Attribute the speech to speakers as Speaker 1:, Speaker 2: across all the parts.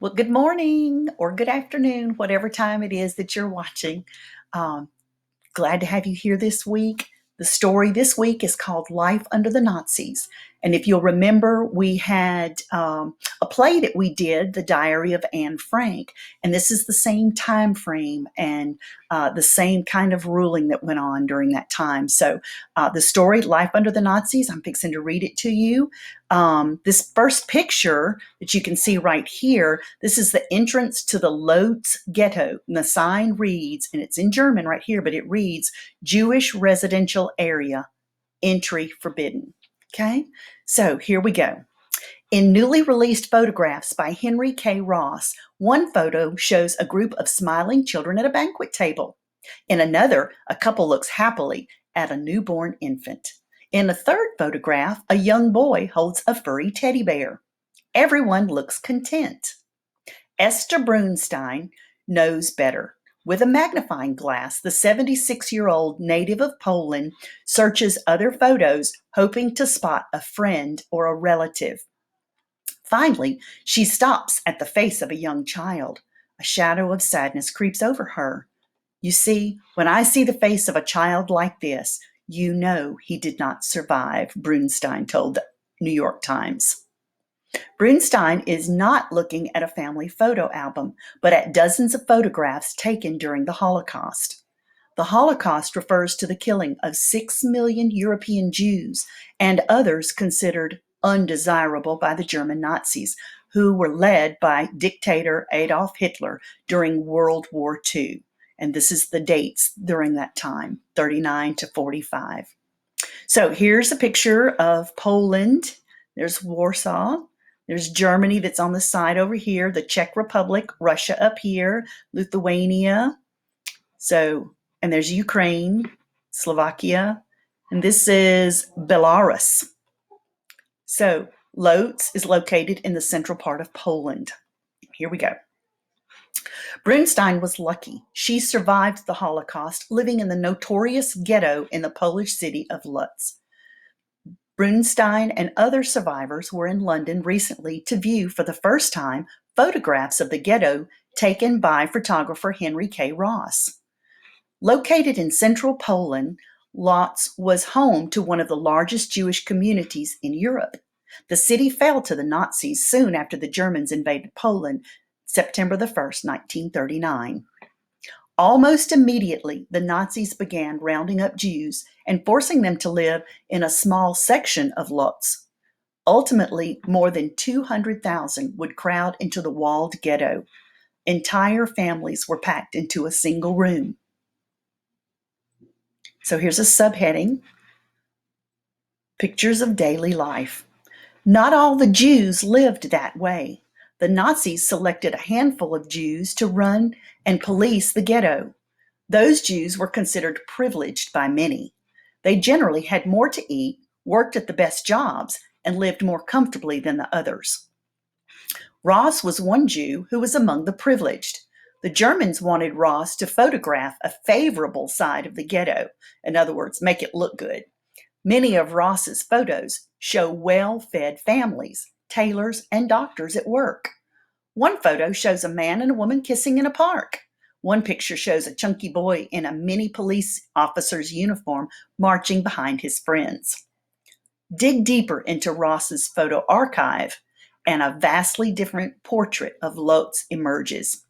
Speaker 1: Well, good morning or good afternoon, whatever time it is that you're watching. Um, Glad to have you here this week. The story this week is called Life Under the Nazis. And if you'll remember, we had a play that we did, The Diary of Anne Frank. And this is the same time frame and the same kind of ruling that went on during that time. So the story, Life Under the Nazis, I'm fixing to read it to you. This first picture that you can see right here, this is the entrance to the Lodz ghetto. And the sign reads, and it's in German right here, but it reads, Jewish residential area, entry forbidden. Okay, so here we go. In newly released photographs by Henry K. Ross, one photo shows a group of smiling children at a banquet table. In another, a couple looks happily at a newborn infant. In a third photograph, a young boy holds a furry teddy bear. Everyone looks content. Esther Brunstein knows better. With a magnifying glass, the 76-year-old native of Poland searches other photos, hoping to spot a friend or a relative. Finally, she stops at the face of a young child. A shadow of sadness creeps over her. You see, when I see the face of a child like this, you know he did not survive, Brunstein told the New York Times. Brunstein is not looking at a family photo album, but at dozens of photographs taken during the Holocaust. The Holocaust refers to the killing of 6 million European Jews and others considered undesirable by the German Nazis, who were led by dictator Adolf Hitler during World War II. And this is the dates during that time, 39 to 45. So here's a picture of Poland. There's Warsaw. There's Germany that's on the side over here, the Czech Republic, Russia up here, Lithuania. And there's Ukraine, Slovakia, and this is Belarus. So Lodz is located in the central part of Poland. Here we go. Brunstein was lucky. She survived the Holocaust, living in the notorious ghetto in the Polish city of Lodz. Brunstein and other survivors were in London recently to view for the first time photographs of the ghetto taken by photographer Henry K. Ross. Located in central Poland, Lodz was home to one of the largest Jewish communities in Europe. The city fell to the Nazis soon after the Germans invaded Poland, September the 1st, 1939. Almost immediately, the Nazis began rounding up Jews and forcing them to live in a small section of Lodz. Ultimately, more than 200,000 would crowd into the walled ghetto. Entire families were packed into a single room. So here's a subheading, Pictures of Daily Life. Not all the Jews lived that way. The Nazis selected a handful of Jews to run and police the ghetto. Those Jews were considered privileged by many. They generally had more to eat, worked at the best jobs, and lived more comfortably than the others. Ross was one Jew who was among the privileged. The Germans wanted Ross to photograph a favorable side of the ghetto, in other words, make it look good. Many of Ross's photos show well-fed families, tailors, and doctors at work. One photo shows a man and a woman kissing in a park. One picture shows a chunky boy in a mini police officer's uniform marching behind his friends. Dig deeper into Ross's photo archive, and a vastly different portrait of Lodz emerges.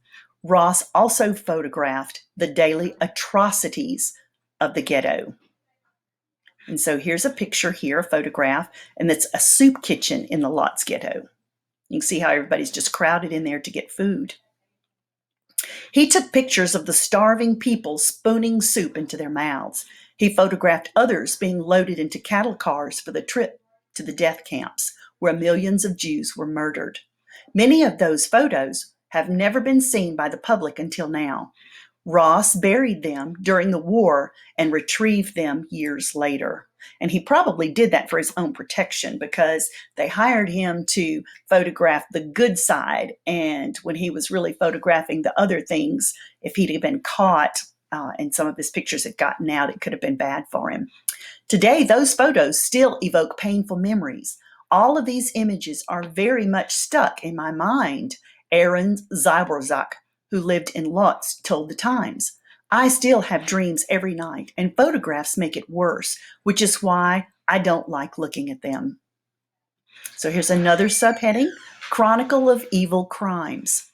Speaker 1: Ross also photographed the daily atrocities of the ghetto. And so here's a picture here, a photograph, and it's a soup kitchen in the Lodz ghetto. You can see how everybody's just crowded in there to get food. He took pictures of the starving people spooning soup into their mouths. He photographed others being loaded into cattle cars for the trip to the death camps, where millions of Jews were murdered. Many of those photos have never been seen by the public until now. Ross buried them during the war and retrieved them years later. And he probably did that for his own protection because they hired him to photograph the good side. And when he was really photographing the other things, if he'd have been caught and some of his pictures had gotten out, it could have been bad for him. Today, those photos still evoke painful memories. All of these images are very much stuck in my mind Aaron Zyborzak, who lived in Lodz, told the Times, "I still have dreams every night, and photographs make it worse, which is why I don't like looking at them." So here's another subheading, Chronicle of Evil Crimes.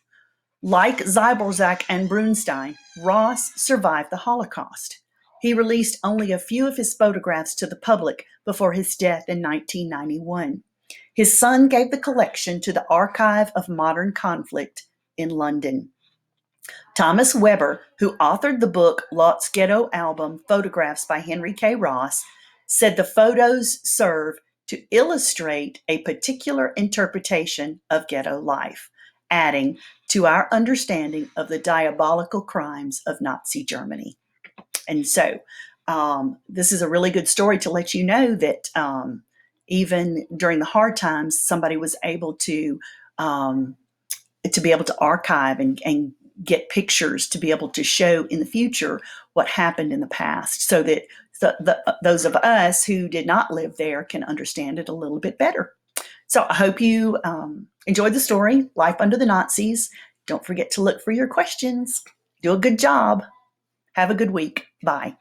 Speaker 1: Like Zyborzak and Brunstein, Ross survived the Holocaust. He released only a few of his photographs to the public before his death in 1991. His son gave the collection to the Archive of Modern Conflict in London. Thomas Weber, who authored the book Lot's Ghetto Album, Photographs by Henry K. Ross, said the photos serve to illustrate a particular interpretation of ghetto life, adding to our understanding of the diabolical crimes of Nazi Germany. And so this is a really good story to let you know that even during the hard times, somebody was able to be able to archive and get pictures to be able to show in the future what happened in the past, so that those of us who did not live there can understand it a little bit better. So I hope you enjoyed the story, Life Under the Nazis. Don't forget to look for your questions. Do a good job. Have a good week. Bye.